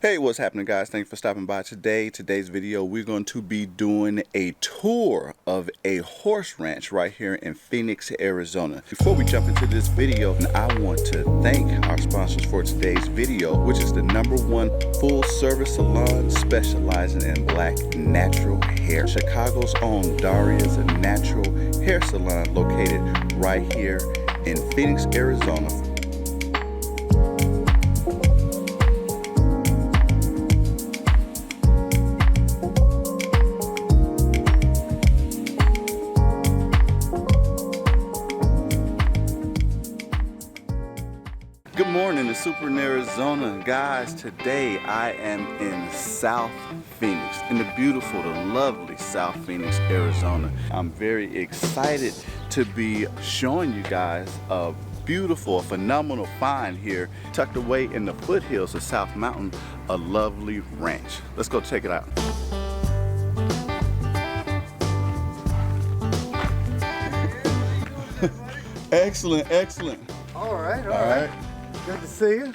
Hey, what's happening, guys? Thanks for stopping by today. Today's video, we're going to be doing a tour of a horse ranch right here in Phoenix, Arizona. Before we jump into this video, I want to thank our sponsors for today's video, which is the #1 full-service salon specializing in black natural hair. Chicago's own Daria's Natural Hair Salon, located right here in Phoenix, Arizona. Good morning, it's Super in Arizona. Guys, today I am in South Phoenix, in the beautiful, the lovely South Phoenix, Arizona. I'm very excited to be showing you guys a beautiful, phenomenal find here, tucked away in the foothills of South Mountain, a lovely ranch. Let's go check it out. Excellent, excellent. All right. Good to see you.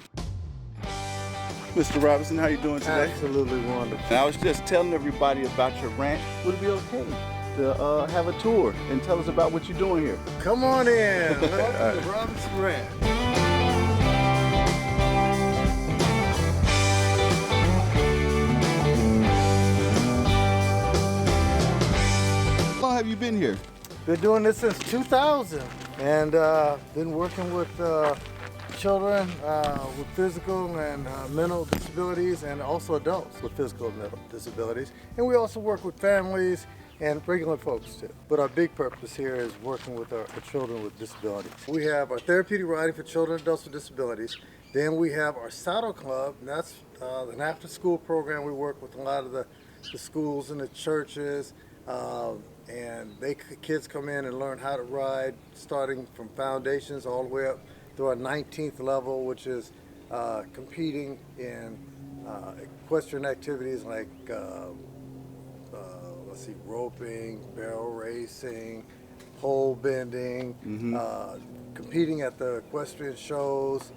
Mr. Robinson, how you doing today? Absolutely wonderful. And I was just telling everybody about your ranch. Would it be okay to have a tour and tell us about what you're doing here? Come on in. Welcome to Robinson Ranch. How long have you been here? Been doing this since 2000 and been working with children with physical and mental disabilities, and also adults with physical and mental disabilities. And we also work with families and regular folks too. But our big purpose here is working with our children with disabilities. We have our therapeutic riding for children and adults with disabilities. Then we have our saddle club, and that's an after-school program. We work with a lot of the schools and the churches, and kids come in and learn how to ride, starting from foundations all the way up to our 19th level, which is competing in equestrian activities like roping, barrel racing, pole bending, competing at the equestrian shows,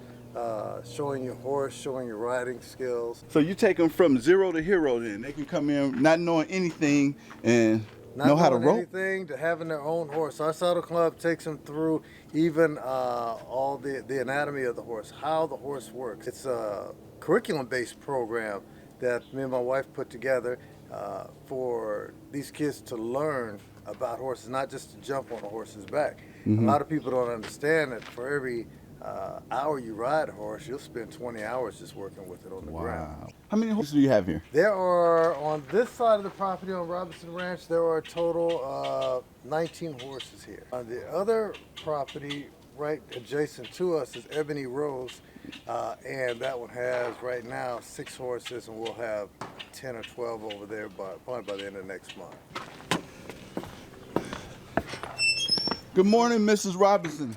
showing your horse, showing your riding skills. So you take them from zero to hero then. They can come in not knowing anything and know how to rope? Anything to having their own horse. Our saddle club takes them through even all the anatomy of the horse, how the horse works. It's a curriculum-based program that me and my wife put together for these kids to learn about horses, not just to jump on a horse's back. A lot of people don't understand that for every hour you ride a horse, you'll spend 20 hours just working with it on the ground. How many horses do you have here? There are, on this side of the property on Robinson Ranch, there are a total of 19 horses here. On the other property right adjacent to us is Ebony Rose, and that one has right now 6 horses, and we'll have 10 or 12 over there probably by the end of next month. Good morning, Mrs. Robinson.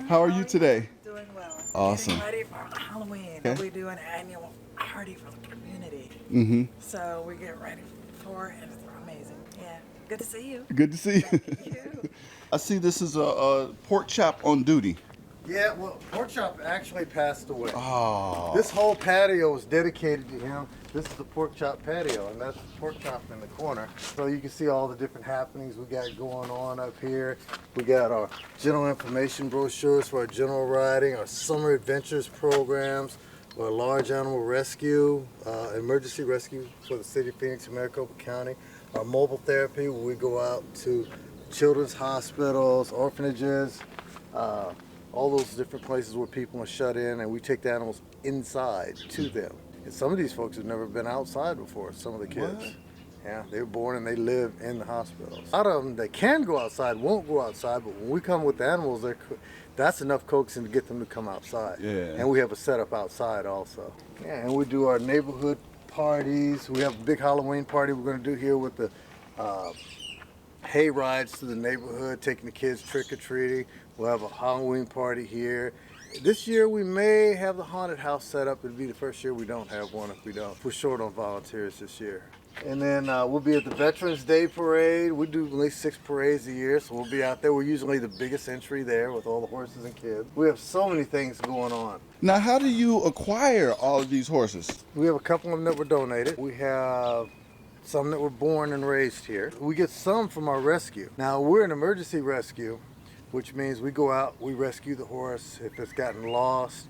How are you today? Doing well. Awesome. Getting ready for Halloween. Okay. We do an annual party for the community. So we get ready for it, and it's amazing. Yeah. Good to see you. Good to see you. Thank you. I see this is a pork chop on duty. Yeah, well, Pork Chop actually passed away. Oh. This whole patio is dedicated to him. This is the Pork Chop patio, and that's the Pork Chop in the corner. So you can see all the different happenings we got going on up here. We got our general information brochures for our general riding, our summer adventures programs, our large animal rescue, emergency rescue for the city of Phoenix and Maricopa County, our mobile therapy where we go out to children's hospitals, orphanages, all those different places where people are shut in, and we take the animals inside to them. And some of these folks have never been outside before, some of the kids. What? Yeah, they were born and they live in the hospitals. A lot of them that can go outside won't go outside, but when we come with the animals, that's enough coaxing to get them to come outside. Yeah. And we have a setup outside also. Yeah, and we do our neighborhood parties. We have a big Halloween party we're going to do here with the hay rides to the neighborhood, taking the kids trick-or-treating. We'll have a Halloween party here. This year we may have the haunted house set up. It'll be the first year we don't have one if we're short on volunteers this year. And then we'll be at the Veterans Day Parade. We do at least 6 parades a year, so we'll be out there. We're usually the biggest entry there with all the horses and kids. We have so many things going on. Now, how do you acquire all of these horses? We have a couple of them that were donated. We have some that were born and raised here. We get some from our rescue. Now, we're an emergency rescue, which means we go out, we rescue the horse if it's gotten lost.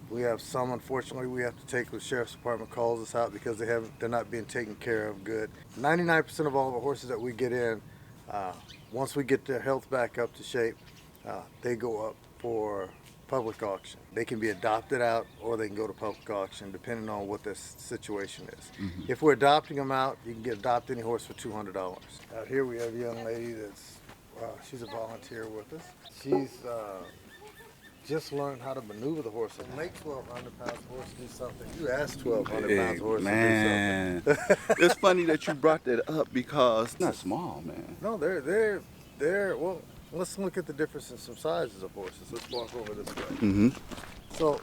We have some, unfortunately, we have to take the sheriff's department calls us out because they're not being taken care of good. 99% of all the horses that we get in, once we get their health back up to shape, they go up for public auction. They can be adopted out or they can go to public auction depending on what their situation is. Mm-hmm. If we're adopting them out, you can adopt any horse for $200. Out here we have a young lady that's, she's a volunteer with us. She's just learned how to maneuver the horse. And make 1,200 pounds horse do something. You asked 1,200 pounds horse to do something. It's funny that you brought that up because it's not small, man. No, they're well. Let's look at the difference in some sizes of horses. Let's walk over this way. Mm-hmm. So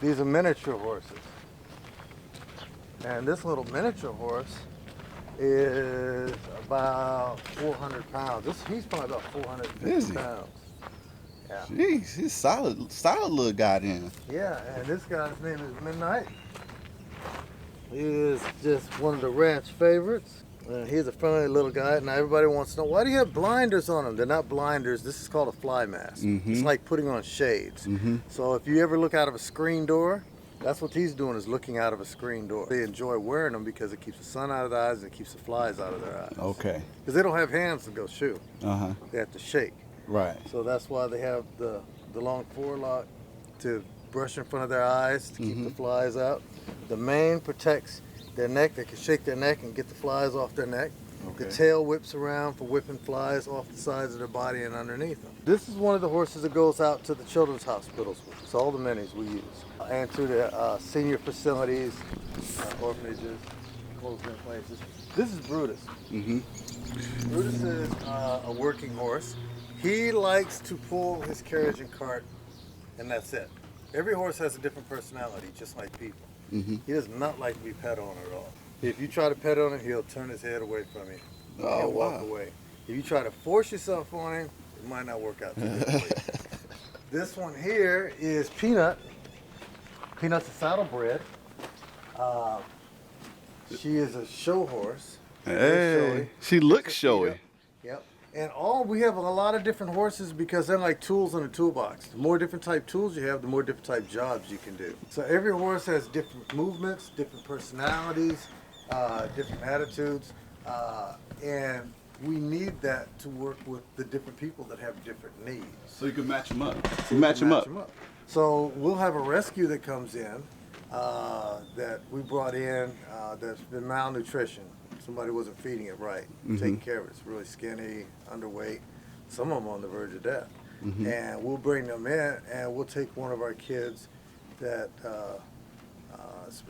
these are miniature horses, and this little miniature horse is about 400 pounds. He's probably about 450 pounds. Yeah. Jeez, he's solid little guy then. Yeah, and this guy's name is Midnight. He is just one of the ranch favorites. He's a friendly little guy. Now everybody wants to know, why do you have blinders on him? They're not blinders. This is called a fly mask. Mm-hmm. It's like putting on shades. Mm-hmm. So if you ever look out of a screen door, that's what he's doing, is looking out of a screen door. They enjoy wearing them because it keeps the sun out of their eyes and it keeps the flies out of their eyes. Okay. Because they don't have hands to go shoot. Uh-huh. They have to shake. Right. So that's why they have the long forelock to brush in front of their eyes to keep the flies out. The mane protects their neck. They can shake their neck and get the flies off their neck. Okay. The tail whips around for whipping flies off the sides of their body and underneath them. This is one of the horses that goes out to the children's hospitals with us, all the minis we use, and to the senior facilities, orphanages, closed-in places. This is Brutus. Mm-hmm. Brutus is a working horse. He likes to pull his carriage and cart, and that's it. Every horse has a different personality, just like people. Mm-hmm. He does not like to be pet on at all. If you try to pet on him, he'll turn his head away from you. He'll walk away. If you try to force yourself on him, it might not work out too good for you. This one here is Peanut. Peanut's a saddlebred. She is a show horse. Hey, she looks showy. Yep. And we have a lot of different horses because they're like tools in a toolbox. The more different type tools you have, the more different type jobs you can do. So every horse has different movements, different personalities, different attitudes, and we need that to work with the different people that have different needs. So you can match them up. Match them up. So we'll have a rescue that comes in that we brought in that's been malnutrition. Somebody wasn't feeding it right, taking care of it. It's really skinny, underweight, some of them on the verge of death. Mm-hmm. And we'll bring them in and we'll take one of our kids that,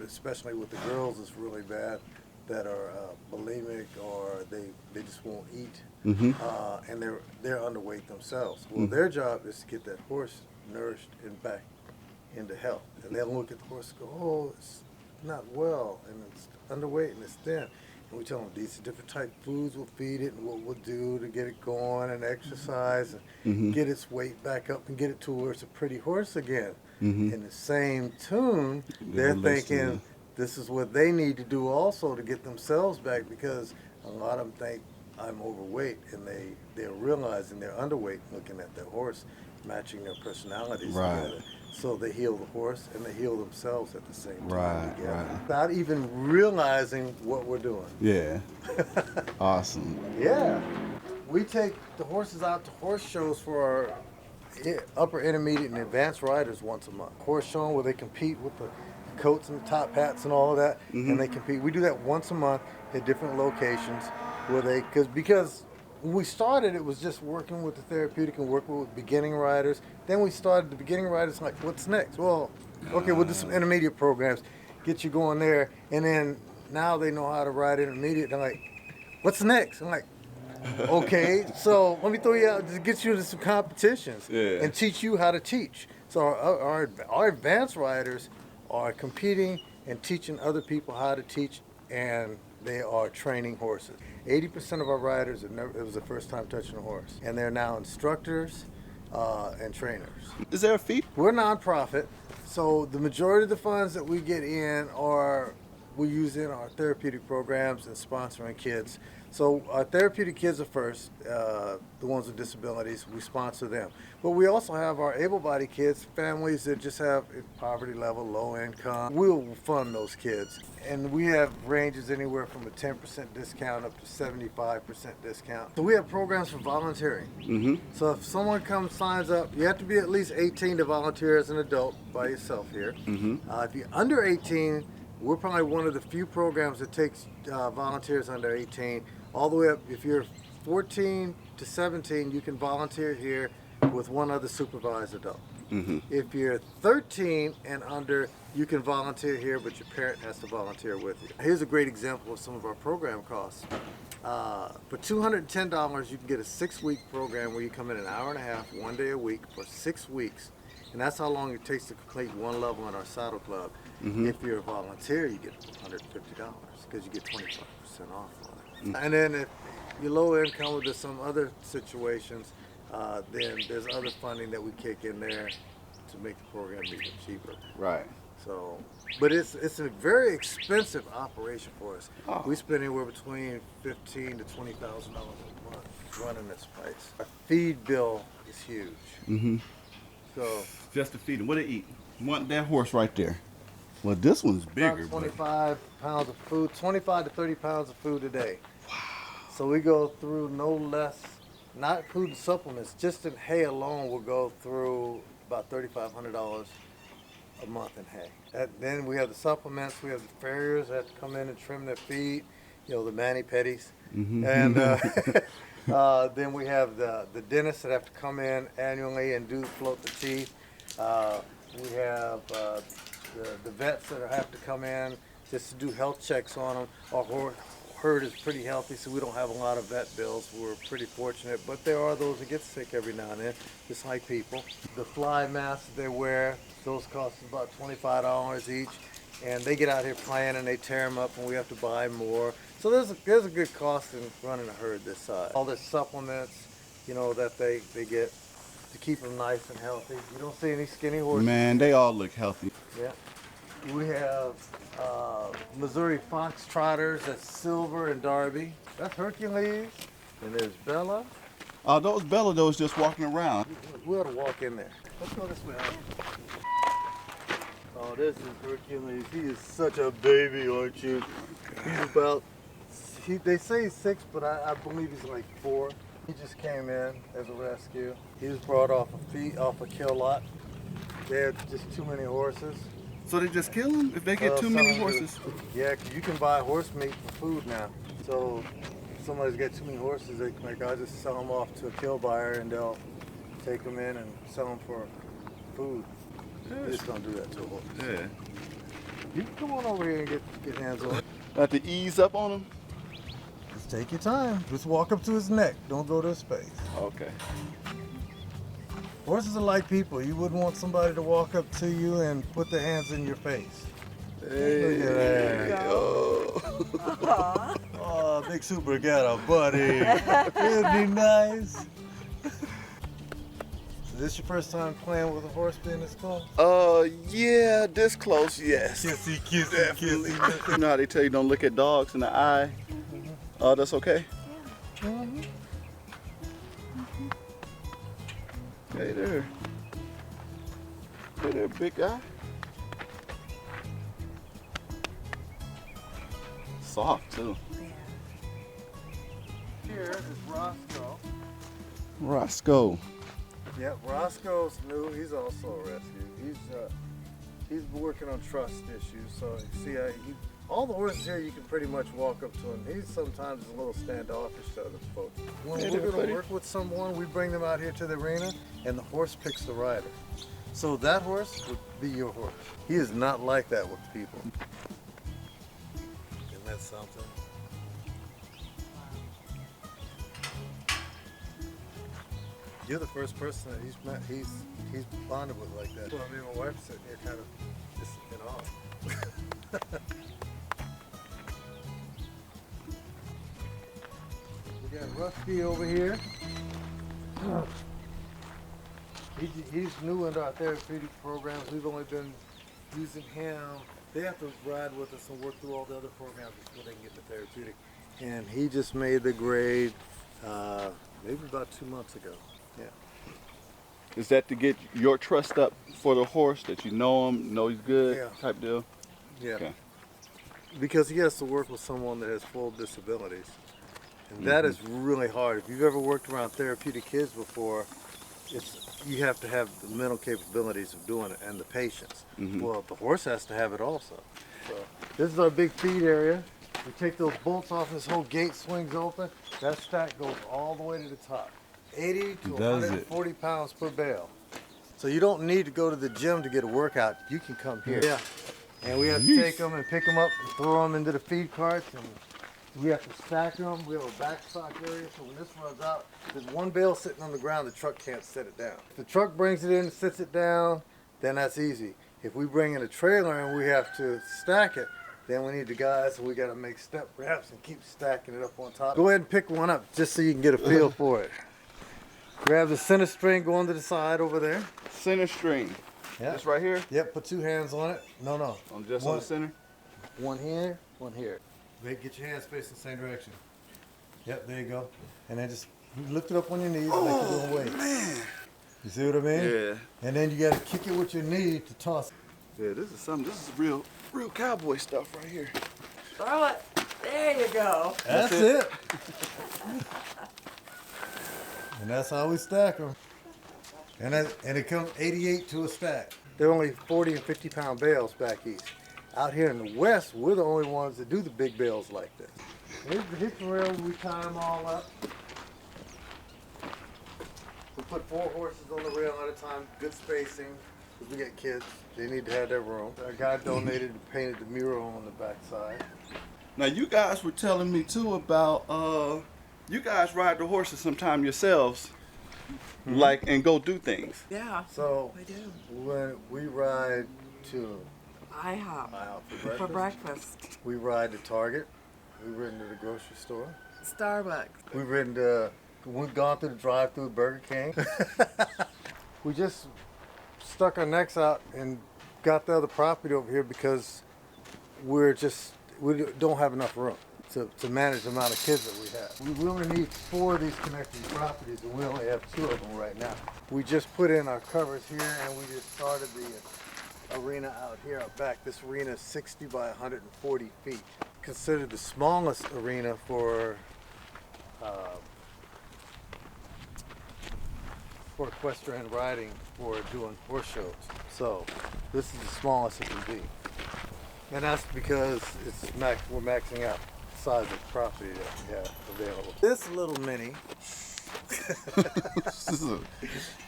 especially with the girls, it's really bad, that are bulimic or they just won't eat, and they're underweight themselves. Well, their job is to get that horse nourished and back into health. And they'll look at the horse and go, oh, it's not well, and it's underweight and it's thin. And we tell them these are different type of foods we'll feed it and what we'll do to get it going and exercise and get its weight back up and get it to where it's a pretty horse again. In the same tune, they're thinking this is what they need to do also to get themselves back, because a lot of them think I'm overweight and they're realizing they're underweight looking at their horse, matching their personalities together. So they heal the horse and they heal themselves at the same time together, without even realizing what we're doing. Yeah. Awesome. Yeah. We take the horses out to horse shows for our upper, intermediate, and advanced riders once a month. Horse show where they compete with the coats and the top hats and all of that, and they compete. We do that once a month at different locations where because when we started, it was just working with the therapeutic and working with beginning riders. Then we started the beginning riders like, what's next? Well, okay, we'll do some intermediate programs, get you going there, and then now they know how to ride intermediate. They're like, what's next? I'm like, okay, so let me throw you out to get you into some competitions and teach you how to teach. So our advanced riders are competing and teaching other people how to teach, and they are training horses. 80% of our riders, it was the first time touching a horse, and they're now instructors and trainers. Is there a fee? We're a nonprofit, so the majority of the funds that we get in we use in our therapeutic programs and sponsoring kids. So our therapeutic kids are first, the ones with disabilities, we sponsor them. But we also have our able-bodied kids, families that just have poverty level, low income. We'll fund those kids. And we have ranges anywhere from a 10% discount up to 75% discount. So we have programs for volunteering. So if someone signs up, you have to be at least 18 to volunteer as an adult by yourself here. If you're under 18, we're probably one of the few programs that takes volunteers under 18. All the way up, if you're 14 to 17, you can volunteer here with one other supervised adult. If you're 13 and under, you can volunteer here, but your parent has to volunteer with you. Here's a great example of some of our program costs. For $210, you can get a 6-week program where you come in an hour and a half, 1 day a week for 6 weeks. And that's how long it takes to complete one level in our saddle club. If you're a volunteer, you get $150 because you get 25% off on it. And then if you're low income or there's some other situations, then there's other funding that we kick in there to make the program even cheaper. Right. So, but it's a very expensive operation for us. We spend anywhere between $15,000 to $20,000 a month running this place. Our feed bill is huge. So Just to feed them. What they eat? Want that horse right there. Well, this one's bigger. about 25 pounds of food, 25 to 30 pounds of food a day. Wow. So we go through no less, not including supplements, just in hay alone we'll go through about $3,500 a month in hay. Then we have the supplements, we have the farriers that have to come in and trim their feet, the mani-pedis. And then we have the dentists that have to come in annually and float the teeth. We have the vets that have to come in just to do health checks on them. Our herd is pretty healthy, so we don't have a lot of vet bills. We're pretty fortunate, but there are those that get sick every now and then, just like people. The fly masks they wear, those cost about $25 each, and they get out here playing and they tear them up and we have to buy more. So there's a good cost in running a herd this size. All the supplements, that they get to keep them nice and healthy. You don't see any skinny horses. Man, they all look healthy. Yeah. We have Missouri Fox Trotters, that's Silver and Darby. That's Hercules. And there's Bella. Those Bella, those just walking around. We ought to walk in there. Let's go this way. Oh, this is Hercules. He is such a baby, aren't you? He's about, they say he's 6, but I believe he's like 4. He just came in as a rescue. He was brought off a kill lot. They had just too many horses. So they just kill them if they get too many horses? Yeah, 'cause you can buy horse meat for food now. So if somebody's got too many horses, I'll just sell them off to a kill buyer and they'll take them in and sell them for food. They just don't do that to a horse. Yeah. You can come on over here and get hands on it. Have to ease up on them? Just take your time. Just walk up to his neck. Don't go to his face. Okay. Horses are like people. You wouldn't want somebody to walk up to you and put their hands in your face. Hey. Look at that. Aww. Oh, Big Super got a buddy. Isn't he nice? Is this your first time playing with a horse being this close? Yeah, this close, yes. Kissy, kissy, Definitely. kissy. You know how they tell you don't look at dogs in the eye? Oh, that's okay? Hey there. Hey there, big guy. Soft, too. Here is Roscoe. Roscoe. Yep, Roscoe's new. He's also a rescue. He's working on trust issues. So you see, all the horses here, you can pretty much walk up to him. He's sometimes a little standoffish to other folks. When we're going to work with someone, we bring them out here to the arena, and the horse picks the rider. So that horse would be your horse. He is not like that with people. Isn't that something? You're the first person that he's met, he's bonded with like that. Well, I mean, my wife's sitting here kind of Just in all. We got Rusty over here. He's new into our therapeutic programs. We've only been using him. They have to ride with us and work through all the other programs before they can get the therapeutic. And he just made the grade maybe about 2 months ago. Yeah. Is that to get your trust up for the horse, that you know him, know he's good, Yeah. type deal? Yeah. Okay. Because he has to work with someone that has full disabilities. And that is really hard. If you've ever worked around therapeutic kids before, you have to have the mental capabilities of doing it and the patience. Well, the horse has to have it also. So this is our big feed area. We take those bolts off and this whole gate swings open. That stack goes all the way to the top. 80 to 140 pounds per bale. So you don't need to go to the gym to get a workout. You can come here. Yeah. And we have to take them and pick them up and throw them into the feed carts. And we have to stack them. We have a backstock area, so when this runs out, there's one bale sitting on the ground, the truck can't set it down. If the truck brings it in and sits it down, then that's easy. If we bring in a trailer and we have to stack it, then we need the guys, and we got to make step ramps and keep stacking it up on top. Go ahead and pick one up just so you can get a feel for it. Grab the center string, go onto the side over there. Center string. Yeah. This right here? Yep, put 2 hands on it. No. On the center? One here, one here. Get your hands facing the same direction. Yep, there you go. And then just lift it up on your knees like you're doing weights. Man. You see what I mean? Yeah. And then you got to kick it with your knee to toss it. Yeah, this is real cowboy stuff right here. Throw it. There you go. That's it. And that's how we stack them. And it comes 88 to a stack. They're only 40 and 50 pound bales back east. Out here in the west, we're the only ones that do the big bales like this. Here's the hitching rail, we tie them all up. We put 4 horses on the rail at a time, good spacing, because we got kids. They need to have their room. Our guy donated and painted the mural on the backside. Now you guys were telling me too about you guys ride the horses sometime yourselves, like, and go do things. Yeah. So we do. when we ride to IHOP for breakfast. We ride to Target. We've ridden to the grocery store. Starbucks. We've gone through the drive-through Burger King. We just stuck our necks out and got the other property over here because we don't have enough room to manage the amount of kids that we have. We only need 4 of these connecting properties, and we only have 2 of them right now. We just put in our covers here, and we just started the arena out here out back. This arena is 60 by 140 feet. Considered the smallest arena for equestrian riding for doing horse shows. So this is the smallest it can be. And that's because we're maxing out the size of the property that we have available. This little mini,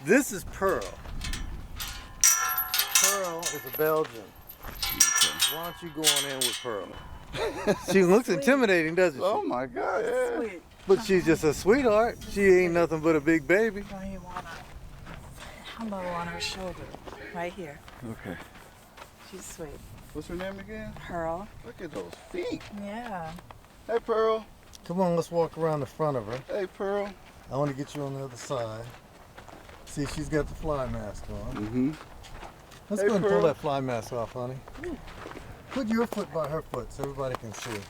this is Pearl. Pearl is a Belgian. Okay. Why don't you go on in with Pearl? She looks intimidating, doesn't she? Oh my God, yeah. Sweet. But she's just a sweetheart. She ain't nothing but a big baby. Now you want a hello on her shoulder, right here. Okay. She's sweet. What's her name again? Pearl. Look at those feet. Yeah. Hey, Pearl. Come on, let's walk around the front of her. Hey, Pearl. I want to get you on the other side. See, she's got the fly mask on. Mm-hmm. Let's Hey, go and Pearl. pull that fly mask off, honey. Put your foot by her foot so everybody can see.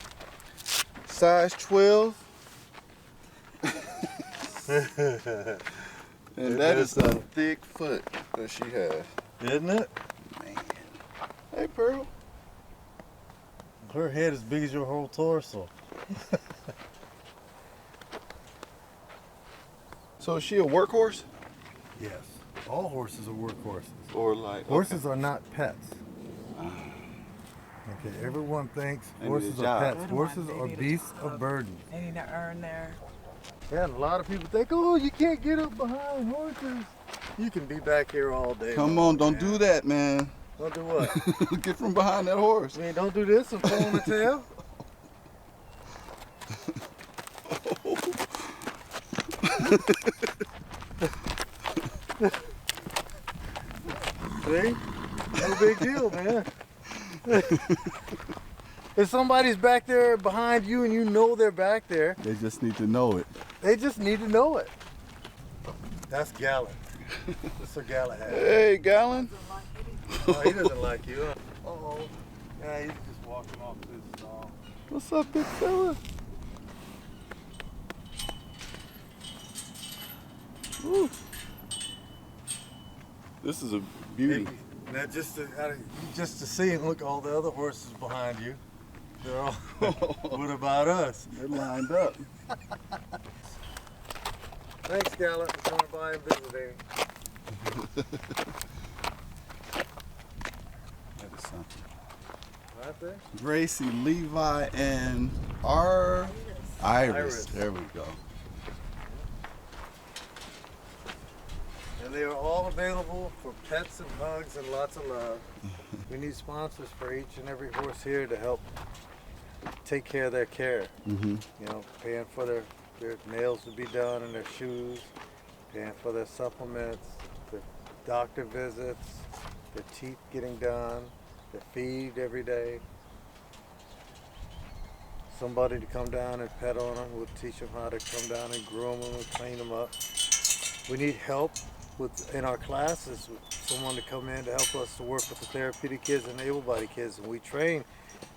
Size 12. And that is a thick foot that she has. Isn't it? Man. Hey, Pearl. Her head is big as your whole torso. So is she a workhorse? Yes. All horses are workhorses. Or like... Horses are not pets. Okay, everyone thinks They need horses a are job. pets. Good Horses one. They are need a beasts job. of burden. They need to earn their... Yeah, and a lot of people think, oh, you can't get up behind horses. You can be back here all day. Come on, don't do that, man. Don't do what? Get from behind that horse. I mean, don't do this and pull on the tail. See? No big deal, man. If somebody's back there behind you and you know they're back there, They just need to know it. they just need to know it. That's Gallon. That's Sir Galahad. Hey, Gallon. Oh, he doesn't like you. Uh-oh. Yeah, he's just walking off this stall. What's up, big fella? Woo. This is a beauty. Now just to see and look, all the other horses behind you, they're all, what about us? They're lined up. Thanks, Gallon, for coming by and visiting. That is something. Right there? Gracie, Levi, and our Iris. Iris. There we go. And they are all available for pets and hugs and lots of love. We need sponsors for each and every horse here to help take care of their care. Mm-hmm. You know, paying for their nails to be done and their shoes, paying for their supplements, their doctor visits, their teeth getting done, their feed every day. Somebody to come down and pet on them. We'll teach them how to come down and groom them and clean them up. We need help in our classes, with someone to come in to help us to work with the therapeutic kids and able-bodied kids, and we train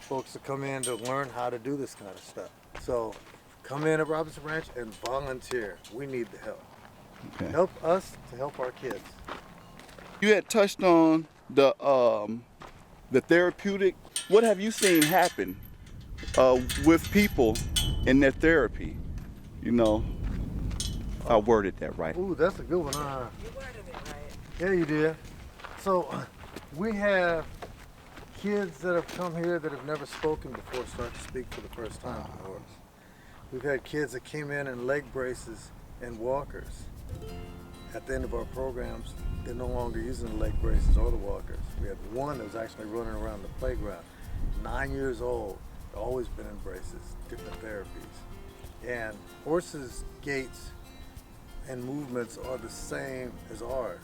folks to come in to learn how to do this kind of stuff. So come in at Robinson Ranch and volunteer. We need the help. Okay. Help us to help our kids. You had touched on the therapeutic. What have you seen happen with people in their therapy? You know, I worded that right. Ooh, that's a good one. You worded it right. Yeah, you did. So we have kids that have come here that have never spoken before start to speak for the first time to the horse. We've had kids that came in leg braces and walkers. At the end of our programs, they're no longer using the leg braces or the walkers. We had one that was actually running around the playground, 9 years old, always been in braces, different therapies. And horses' gaits and movements are the same as ours.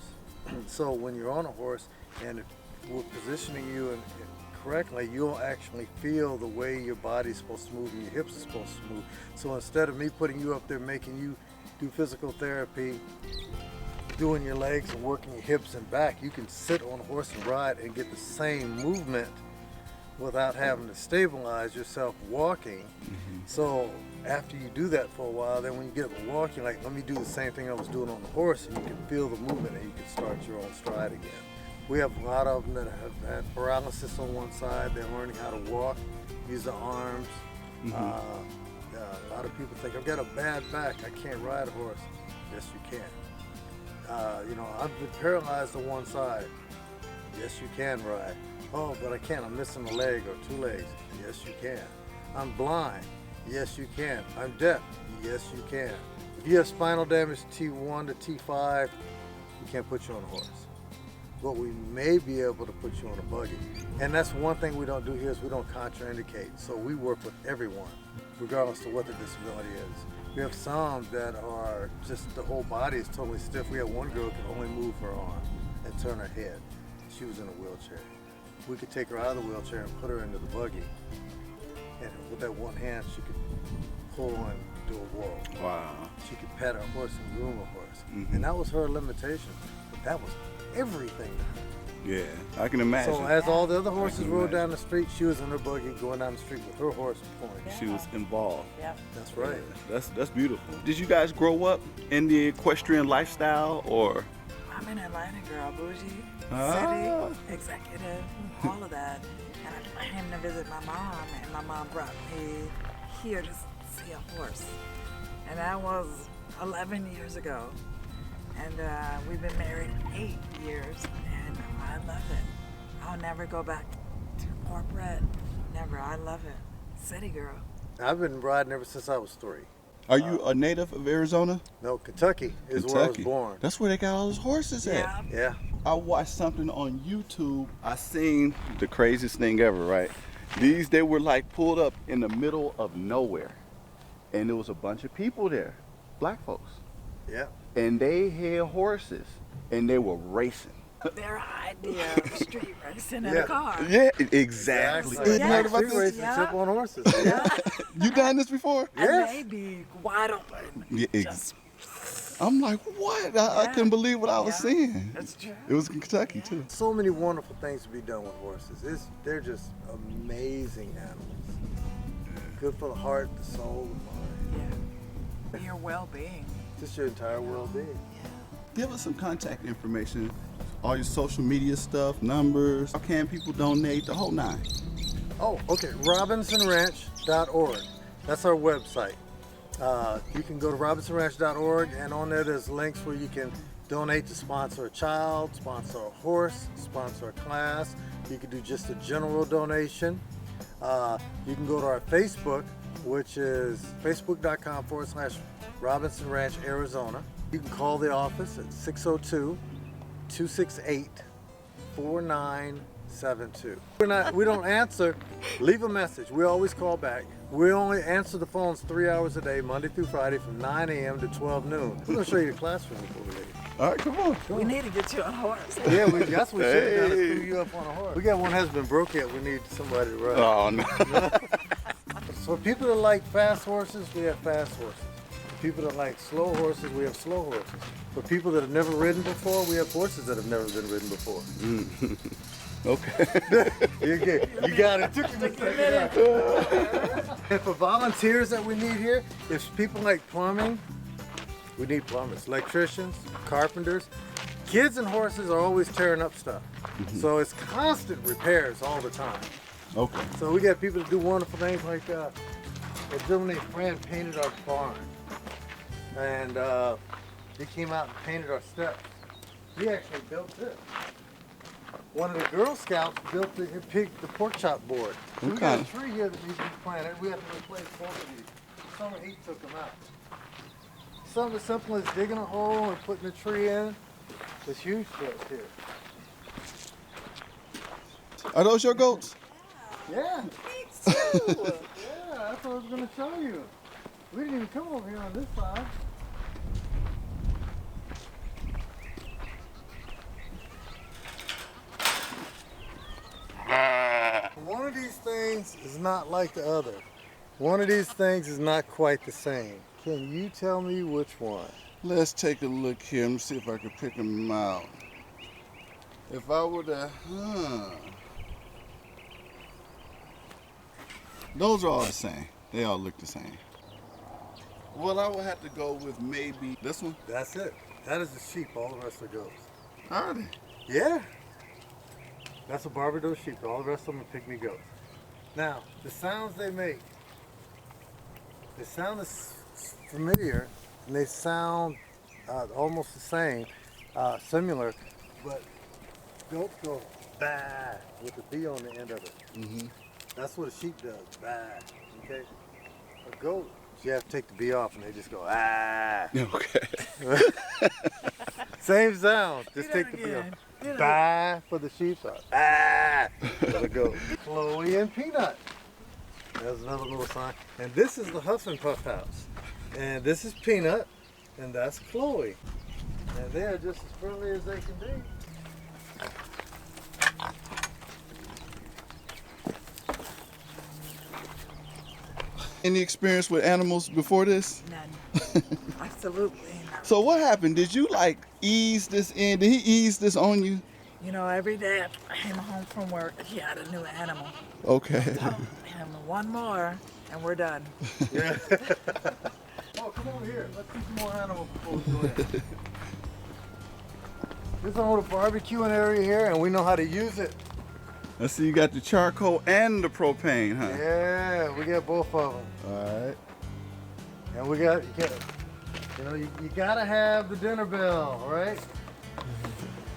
So when you're on a horse and if we're positioning you correctly, you'll actually feel the way your body's supposed to move and your hips are supposed to move. So instead of me putting you up there making you do physical therapy, doing your legs and working your hips and back, you can sit on a horse and ride and get the same movement without having to stabilize yourself walking. Mm-hmm. So after you do that for a while, then when you get up and walk, you're like, let me do the same thing I was doing on the horse, and you can feel the movement and you can start your own stride again. We have a lot of them that have had paralysis on one side. They're learning how to walk, use the arms. Mm-hmm. A lot of people think, I've got a bad back, I can't ride a horse. Yes, you can. You know, I've been paralyzed on one side. Yes, you can ride. Oh, but I can't, I'm missing a leg or two legs. Yes, you can. I'm blind. Yes, you can. I'm deaf. Yes, you can. If you have spinal damage T1 to T5, we can't put you on a horse. But we may be able to put you on a buggy. And that's one thing we don't do here is we don't contraindicate. So we work with everyone, regardless of what the disability is. We have some that are just, the whole body is totally stiff. We have one girl who can only move her arm and turn her head. She was in a wheelchair. We could take her out of the wheelchair and put her into the buggy. And with that one hand, she could pull and do a walk. Wow. She could pet a horse and groom a horse. Mm-hmm. And that was her limitation. But that was everything to her. Yeah, I can imagine. So as all the other horses rode down the street, she was in her buggy going down the street with her horse pulling. Yeah. She was involved. Yep. That's right. Yeah, that's beautiful. Did you guys grow up in the equestrian lifestyle, or? I'm an Atlanta girl, bougie, Ah. city, executive, all of that. And I came to visit my mom, and my mom brought me here to see a horse. And that was 11 years ago. And we've been married 8 years, and I love it. I'll never go back to corporate. Never. I love it. City girl. I've been riding ever since I was 3. Are you a native of Arizona? No, Kentucky is where I was born. That's where they got all those horses at. Yeah. Yeah. I watched something on YouTube. I seen the craziest thing ever, right? They were like pulled up in the middle of nowhere. And there was a bunch of people there, black folks. Yeah. And they had horses and they were racing. their idea of street racing in a car. Yeah, exactly. Exactly. You heard about Street this? racing, Yeah. except on horses. Yeah. You done this before? And Yes. they be wide open. Yeah, Just, I'm like, what? I Yeah. couldn't believe what I was Yeah. seeing. that's true. It was in Kentucky too. So many wonderful things to be done with horses. They're just amazing animals. Good for the heart, the soul, the mind. Yeah. Your well-being. Just your entire well-being. Yeah. Give us some contact information, all your social media stuff, numbers. How can people donate? The whole nine. Oh, okay. RobinsonRanch.org. That's our website. You can go to RobinsonRanch.org, and on there's links where you can donate to sponsor a child, sponsor a horse, sponsor a class. You can do just a general donation. You can go to our Facebook, which is facebook.com/Robinson Ranch, Arizona. You can call the office at 602-268-4972. We don't answer. Leave a message. We always call back. We only answer the phones 3 hours a day, Monday through Friday, from 9 a.m. to 12 noon. We're gonna show you the classroom before we leave. All right, come on. We need to get you on a horse. Yeah, that's what we should have done. Hey. Screw you up on a horse. We got one hasn't been broke yet. We need somebody to ride. Oh no. So people that like fast horses, we have fast horses. For people that like slow horses, we have slow horses. For people that have never ridden before, we have horses that have never been ridden before. Okay. You got it. Took me a second. And for volunteers that we need here, if people like plumbing, we need plumbers, electricians, carpenters. Kids and horses are always tearing up stuff. So it's constant repairs all the time. Okay. So we got people that do wonderful things like a gentleman named Fran painted our barn. And he came out and painted our steps. He actually built this. One of the Girl Scouts built the pork chop board. So we got a tree here that needs to be planted. We have to replace both of these. Summer heat took them out. Something as simple as digging a hole and putting a tree in. It's huge for us here. Are those your goats? Yeah. Yeah, that's what I was going to show you. We didn't even come over here on this side. One of these things is not like the other. One of these things is not quite the same. Can you tell me which one? Let's take a look here. Let me see if I can pick them out. If I were to, those are all the same. They all look the same. Well, I would have to go with maybe this one. That's it. That is the sheep. All the rest are goats. Are they? Yeah. That's a Barbados sheep. All the rest of them are pygmy goats. Now, the sounds they make, they sound familiar, and they sound almost the same, similar, but goats go bah with the B on the end of it. Mm-hmm. That's what a sheep does, bah. Okay. A goat, you have to take the B off, and they just go ah. Okay. Same sound, just Do take that the B off. again. Do that Bah for the sheep side. Ah for the goat. Chloe and Peanut. There's another little sign. And this is the Huff and Puff house. And this is Peanut, and that's Chloe. And they are just as friendly as they can be. Any experience with animals before this? None. Absolutely none. So what happened? Did you like ease this in? Did he ease this on you? You know, every day after I came home from work, he had a new animal. Okay. And one more, and we're done. Yeah. Oh, come over here. Let's see some more animals before we go in. This is a little barbecuing area here, and we know how to use it. I see you got the charcoal and the propane, huh? Yeah, we got both of them. All right. And we got, you gotta have the dinner bell, right?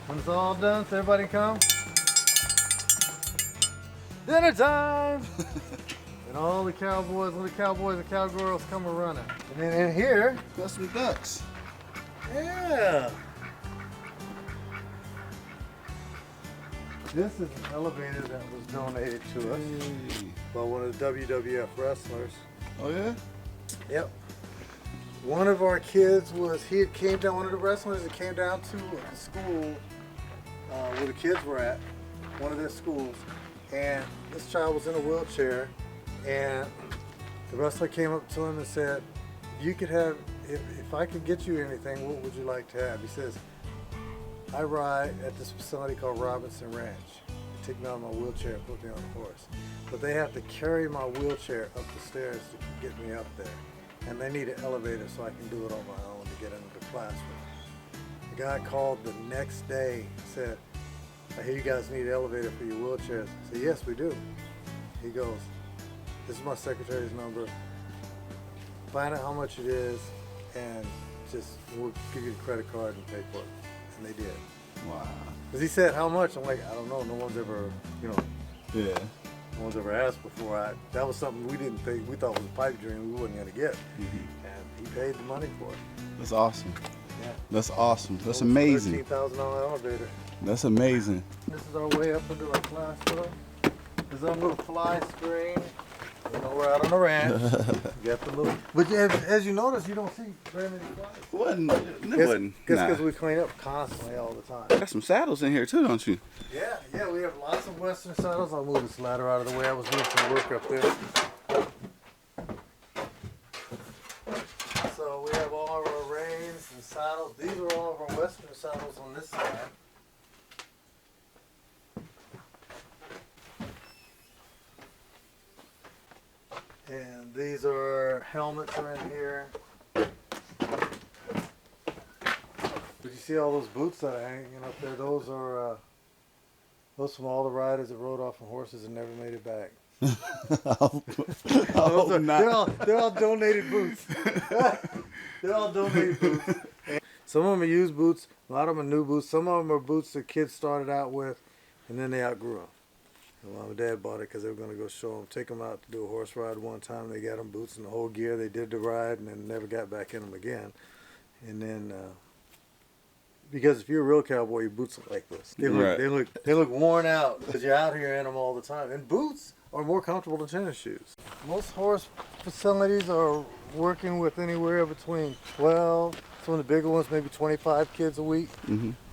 When it's all done, so everybody come. Dinner time! And all the cowboys, little cowboys and cowgirls come a running. And then in here, Got some ducks. yeah. This is an elevator that was donated to us Hey. by one of the WWF wrestlers. Oh yeah? Yep. One of our kids came down, one of the wrestlers that came down to the school where the kids were at, one of their schools, and this child was in a wheelchair, and the wrestler came up to him and said, "You could have, if I could get you anything, what would you like to have?" He says, "I ride at this facility called Robinson Ranch. They take me out of my wheelchair and put me on a horse. But they have to carry my wheelchair up the stairs to get me up there. And they need an elevator so I can do it on my own to get into the classroom." The guy called the next day and said, "I hear you guys need an elevator for your wheelchairs." I said, "Yes, we do." He goes, "This is my secretary's number. Find out how much it is and just we'll give you the credit card and pay for it." And they did. Wow. Because he said, "How much?" I'm like, "I don't know. No one's ever, Yeah. no one's ever asked before." That was something we didn't think, we thought was a pipe dream we wasn't going to get. And he paid the money for it. That's awesome. Yeah. That's awesome. That's amazing. $13,000 elevator. That's amazing. This is our way up into our classroom. There's our little fly screen. We're out on the ranch. You got the little, but as you notice, you don't see very many flies. Because we clean up constantly all the time. Got some saddles in here too, don't you? Yeah, we have lots of Western saddles. I'll move this ladder out of the way. I was doing some work up there. So we have all of our reins and saddles. These are all of our Western saddles on this side. And these are helmets are in here. But you see all those boots that are hanging up there? Those are those from all the riders that rode off on horses and never made it back. They're all donated boots. They're all donated boots. And some of them are used boots. A lot of them are new boots. Some of them are boots that kids started out with, and then they outgrew them. And Mom and Dad bought it because they were going to go show them, take them out to do a horse ride one time. They got them boots and the whole gear. They did the ride and then never got back in them again. And then, because if you're a real cowboy, your boots look like this. They look worn out because you're out here in them all the time. And boots are more comfortable than tennis shoes. Most horse facilities are working with anywhere between 12, some of the bigger ones, maybe 25 kids a week.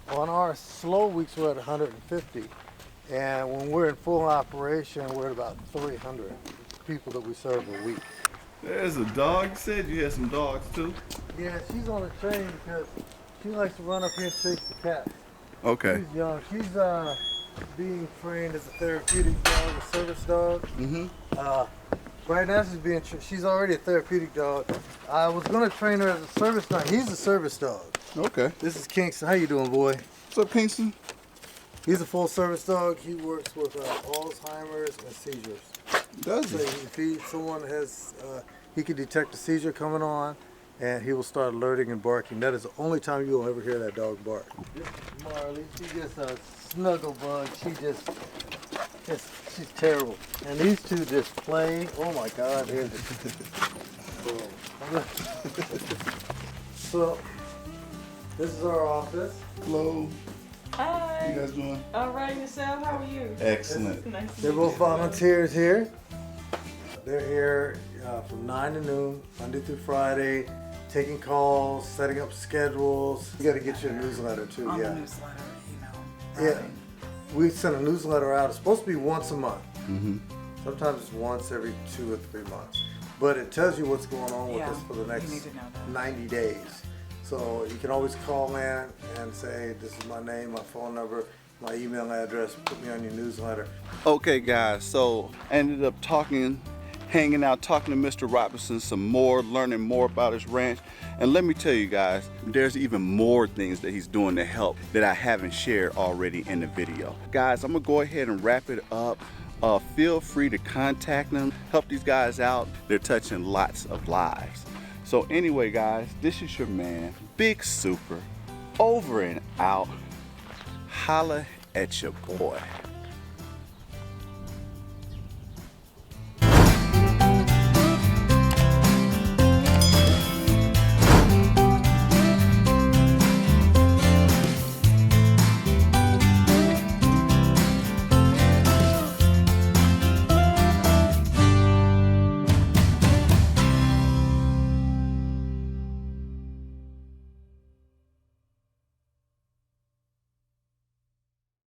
On our slow weeks, we're at 150. And when we're in full operation, we're at about 300 people that we serve a week. There's a dog. You said you had some dogs too? Yeah, she's on a train because she likes to run up here and chase the cats. Okay. She's young. She's being trained as a therapeutic dog, a service dog. Right now she's already a therapeutic dog. I was going to train her as a service dog. He's a service dog. Okay. This is Kingston. How you doing, boy? What's up, Kingston? He's a full service dog. He works with Alzheimer's and seizures. Does So he? if someone has, he can detect a seizure coming on, and he will start alerting and barking. That is the only time you will ever hear that dog bark. This is Marley. She's just a snuggle bug. She's terrible. And these two just play. Oh my God, here's it. So, this is our office. Hello. Hi. How you guys doing? All right, yourself. How are you? Excellent. Nice to They're meet both you. volunteers here. They're here from 9 to noon, Monday through Friday, taking calls, setting up schedules. You got to get your newsletter too, On yeah. the newsletter, Yeah, we send a newsletter out. It's supposed to be once a month. Sometimes it's once every 2 or 3 months. But it tells you what's going on with Yeah, us for the next you need to know that. 90 days. So you can always call in and say, "This is my name, my phone number, my email address, put me on your newsletter." Okay, guys, so I ended up hanging out, talking to Mr. Robinson some more, learning more about his ranch. And let me tell you guys, there's even more things that he's doing to help that I haven't shared already in the video. Guys, I'm gonna go ahead and wrap it up. Feel free to contact them, help these guys out. They're touching lots of lives. So anyway, guys, this is your man, Big Super, over and out. Holla at your boy.